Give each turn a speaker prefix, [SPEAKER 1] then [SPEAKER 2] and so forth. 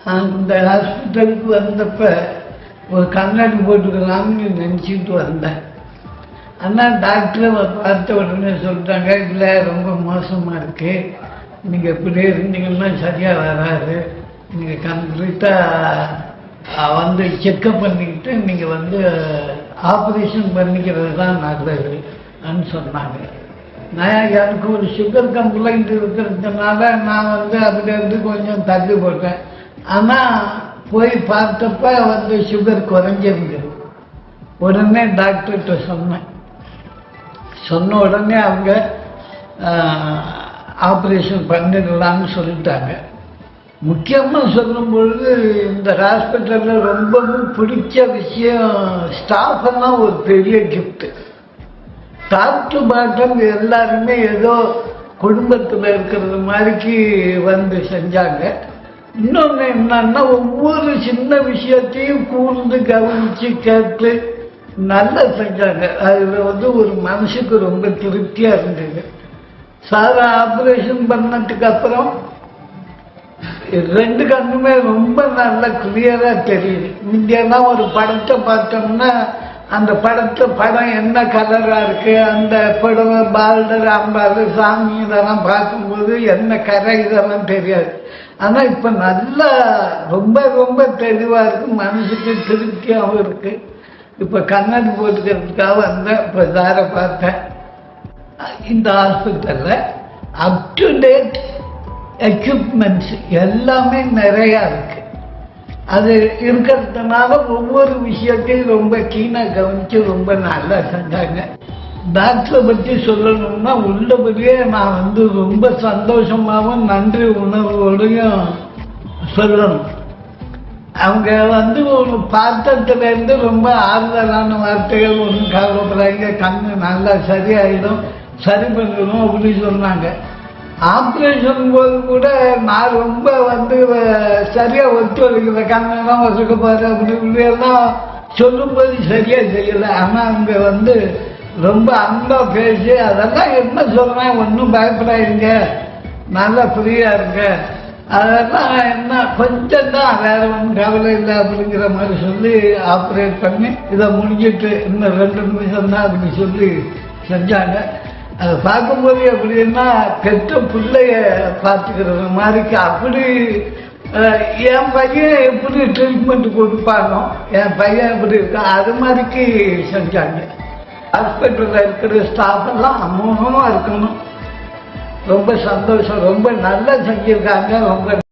[SPEAKER 1] அந்த ஹாஸ்பிட்டலுக்கு வந்தப்ப ஒரு கண்ணாடி போட்டுக்கலாம்னு நினச்சிட்டு வந்தேன். ஆனால் டாக்டரை பார்த்த உடனே சொல்லிட்டாங்க, இல்லை ரொம்ப மோசமாக இருக்குது, நீங்கள் இப்படியே இருந்தீங்கன்னா சரியாக வராது, நீங்கள் கம்ப்ளீட்டாக வந்து செக்கப் பண்ணிக்கிட்டு நீங்கள் வந்து ஆப்ரேஷன் பண்ணிக்கிறது தான் நல்லதுன்னு சொன்னாங்க. எனக்கு ஒரு சுகர் கம்ப்ளைண்ட் இருக்கிறதுனால நான் வந்து அதுலேருந்து கொஞ்சம் தள்ளி போட்டேன். ஆனால் போய் பார்த்தப்ப வந்து சுகர் குறைஞ்சிருந்தது. உடனே டாக்டர்கிட்ட சொன்ன உடனே அவங்க ஆப்ரேஷன் பண்ணிடலாம்னு சொல்லிட்டாங்க. முக்கியமாக சொல்லும் பொழுது இந்த ஹாஸ்பிட்டலில் ரொம்பவும் பிடிச்ச விஷயம் ஸ்டாஃப் எல்லாம் ஒரு பெரிய கிஃப்ட்டு. டாப் டு பாட்டம் எல்லாருமே ஏதோ குடும்பத்தில் இருக்கிறது மாதிரிக்கு வந்து செஞ்சாங்க. இன்னொன்று என்னன்னா, ஒவ்வொரு சின்ன விஷயத்தையும் கூர்ந்து கவனித்து கேட்டு நல்லா செஞ்சாங்க. அதில் வந்து ஒரு மனசுக்கு ரொம்ப திருப்தியாக இருந்தது. சார் ஆப்ரேஷன் பண்ணதுக்கு அப்புறம் 2 கண்ணுமே ரொம்ப நல்லா கிளியராக தெரியுது. இங்கெல்லாம் ஒரு படத்தை பார்த்தோம்னா அந்த படம் என்ன கலராக இருக்குது, அந்த படம் பால்டர் அம்பாடு சாமி இதெல்லாம் பார்க்கும்போது என்ன கரை இதெல்லாம் தெரியாது. ஆனால் இப்போ நல்லா ரொம்ப ரொம்ப தெளிவாக இருக்குது, மனசுக்கு திருப்தியாகவும் இருக்குது. இப்போ கண்ணாடி போட்டுக்கிறதுக்காக வந்தேன். இப்போ சாரை பார்த்தேன். இந்த ஹாஸ்பிட்டலில் அப் டு டேட் எக்யூப்மெண்ட்ஸ் எல்லாமே நிறையா இருக்குது. அது இருக்கிறதுனால ஒவ்வொரு விஷயத்தையும் ரொம்ப கீனாக கவனித்து ரொம்ப நல்லா செஞ்சாங்க. டாக்டரை பற்றி சொல்லணும்னா உள்ளபடியே நான் வந்து ரொம்ப சந்தோஷமாகவும் நன்றி உணர்வோடையும் சொல்லணும். அவங்க வந்து ஒரு பார்த்ததுலேருந்து ரொம்ப ஆறுதலான வார்த்தைகள், ஒன்றும் கவலைப்படாங்க, கண்ணு நல்லா சரியாயிடும், சரி பண்ணிடும் அப்படின்னு சொன்னாங்க. ஆப்ரேஷன் போது கூட நான் ரொம்ப வந்து சரியாக ஒத்துழைக்கல, கண்ணெல்லாம் வசுக்கப்பாரு அப்படி இப்படியெல்லாம் சொல்லும்போது சரியாக செய்யலை. ஆனால் அவங்க வந்து ரொம்ப அன்பாக பேசி அதெல்லாம் என்ன சொல்கிறேன், ஒன்றும் பயப்படாதீங்க, நல்லா ஃப்ரீயாக இருங்க, அதெல்லாம் என்ன கொஞ்சம் தான், வேறு ஒன்றும் கவலை இல்லை அப்படிங்கிற மாதிரி சொல்லி ஆப்ரேட் பண்ணி இதை முடிஞ்சிட்டு இன்னும் 2 நிமிஷம் தான் அப்படி சொல்லி செஞ்சாங்க. அதை பார்க்கும்போது எப்படின்னா பெற்ற பிள்ளைய பார்த்துக்கிறது மாதிரிக்கு அப்படி என் பையன் எப்படி ட்ரீட்மெண்ட் கொடுப்பானோ, என் பையன் எப்படி இருக்கா அது மாதிரிக்கு செஞ்சாங்க. ஹாஸ்பிட்டலில் இருக்கிற ஸ்டாஃப் எல்லாம் அமோகமாக இருக்கணும். ரொம்ப சந்தோஷம், ரொம்ப நல்லா செஞ்சுருக்காங்க. ரொம்ப